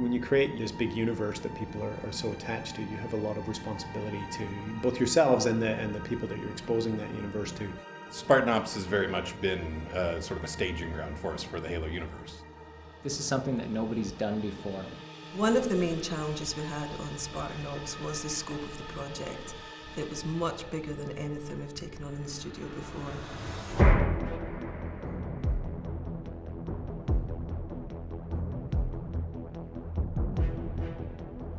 When you create this big universe that people are so attached to, you have a lot of responsibility to both yourselves and the people that you're exposing that universe to. Spartan Ops has very much been sort of a staging ground for us for the Halo universe. This is something that nobody's done before. One of the main challenges we had on Spartan Ops was the scope of the project. It was much bigger than anything we've taken on in the studio before.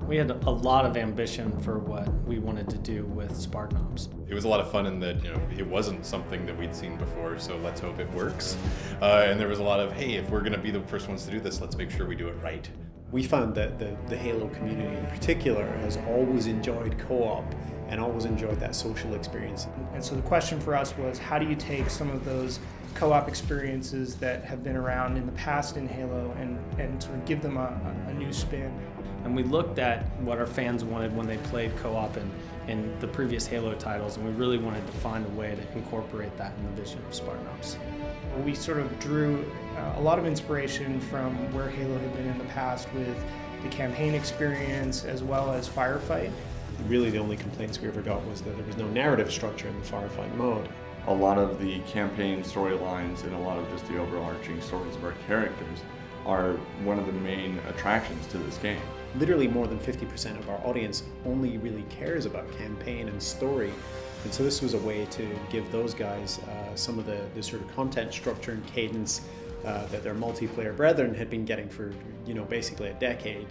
We had a lot of ambition for what we wanted to do with Spartan Ops. It was a lot of fun in that, it wasn't something that we'd seen before, so let's hope it works. And there was a lot of, hey, if we're going to be the first ones to do this, let's make sure we do it right. We found that the Halo community in particular has always enjoyed co-op and always enjoyed that social experience. And so the question for us was, how do you take some of those co-op experiences that have been around in the past in Halo and sort of give them a new spin? And we looked at what our fans wanted when they played co-op in the previous Halo titles, and we really wanted to find a way to incorporate that in the vision of Spartan Ops. We sort of drew a lot of inspiration from where Halo had been in the past with the campaign experience as well as Firefight. Really the only complaints we ever got was that there was no narrative structure in the Firefight mode. A lot of the campaign storylines and a lot of just the overarching stories of our characters are one of the main attractions to this game. Literally more than 50% of our audience only really cares about campaign and story. And so this was a way to give those guys some of the sort of content structure and cadence that their multiplayer brethren had been getting for, basically a decade.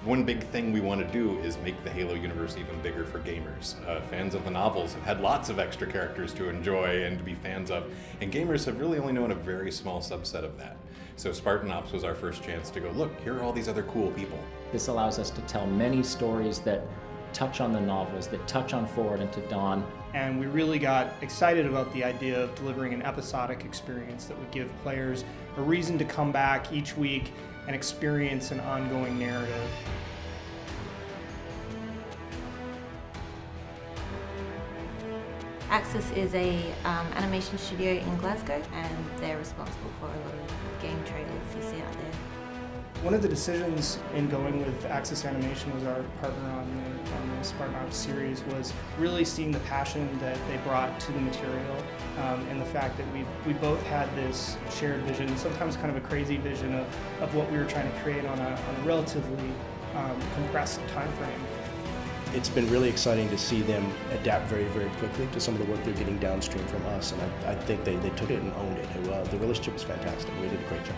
One big thing we want to do is make the Halo universe even bigger for gamers. Fans of the novels have had lots of extra characters to enjoy and to be fans of, and gamers have really only known a very small subset of that. So Spartan Ops was our first chance to go, look, here are all these other cool people. This allows us to tell many stories that touch on the novels, that touch on Forward and to Dawn. And we really got excited about the idea of delivering an episodic experience that would give players a reason to come back each week and experience an ongoing narrative. Axis is a animation studio in Glasgow, and they're responsible for a lot of game trailers you see out there. One of the decisions in going with Axis Animation was our partner on the Spartan Ops series was really seeing the passion that they brought to the material and the fact that we both had this shared vision, sometimes kind of a crazy vision of what we were trying to create on a relatively compressed time frame. It's been really exciting to see them adapt very, very quickly to some of the work they're getting downstream from us, and I think they took it and owned it. The relationship is fantastic. We did a great job.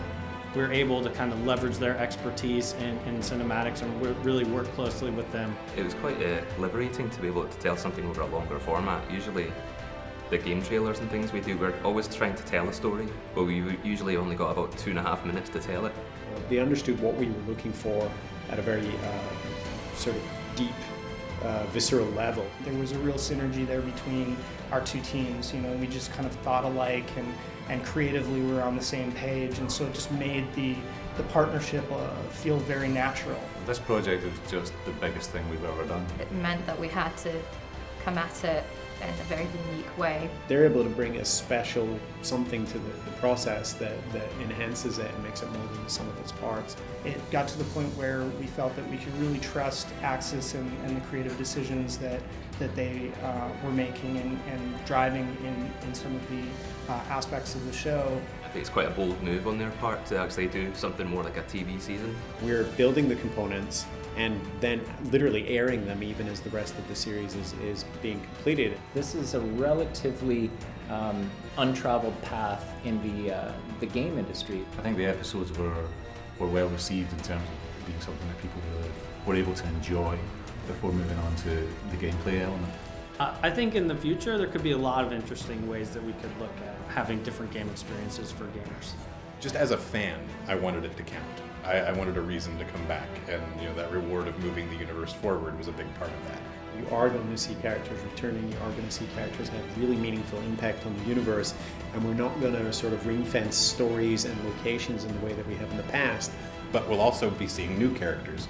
We were able to kind of leverage their expertise in cinematics and really work closely with them. It was quite liberating to be able to tell something over a longer format. Usually the game trailers and things we do, we're always trying to tell a story, but we usually only got about 2.5 minutes to tell it. They understood what we were looking for at a very sort of deep, visceral level. There was a real synergy there between our two teams. We just kind of thought alike and creatively we were on the same page, and so it just made the partnership feel very natural. This project is just the biggest thing we've ever done. It meant that we had to come at it in a very unique way. They're able to bring a special something to the process that enhances it and makes it more than the sum of its parts. It got to the point where we felt that we could really trust Axis and the creative decisions that they were making and driving in some of the aspects of the show. I think it's quite a bold move on their part to actually do something more like a TV season. We're building the components and then literally airing them even as the rest of the series is being completed. This is a relatively untraveled path in the game industry. I think the episodes were well received in terms of being something that people were able to enjoy before moving on to the gameplay element. I think in the future there could be a lot of interesting ways that we could look at having different game experiences for gamers. Just as a fan, I wanted it to count. I wanted a reason to come back, and that reward of moving the universe forward was a big part of that. You are going to see characters returning, you are going to see characters have really meaningful impact on the universe, and we're not going to sort of ring-fence stories and locations in the way that we have in the past. But we'll also be seeing new characters,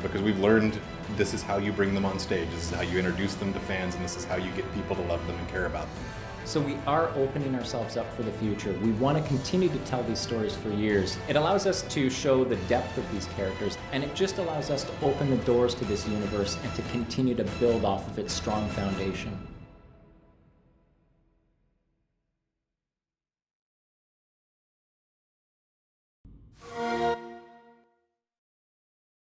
because we've learned this is how you bring them on stage, this is how you introduce them to fans, and this is how you get people to love them and care about them. So we are opening ourselves up for the future. We want to continue to tell these stories for years. It allows us to show the depth of these characters, and it just allows us to open the doors to this universe and to continue to build off of its strong foundation.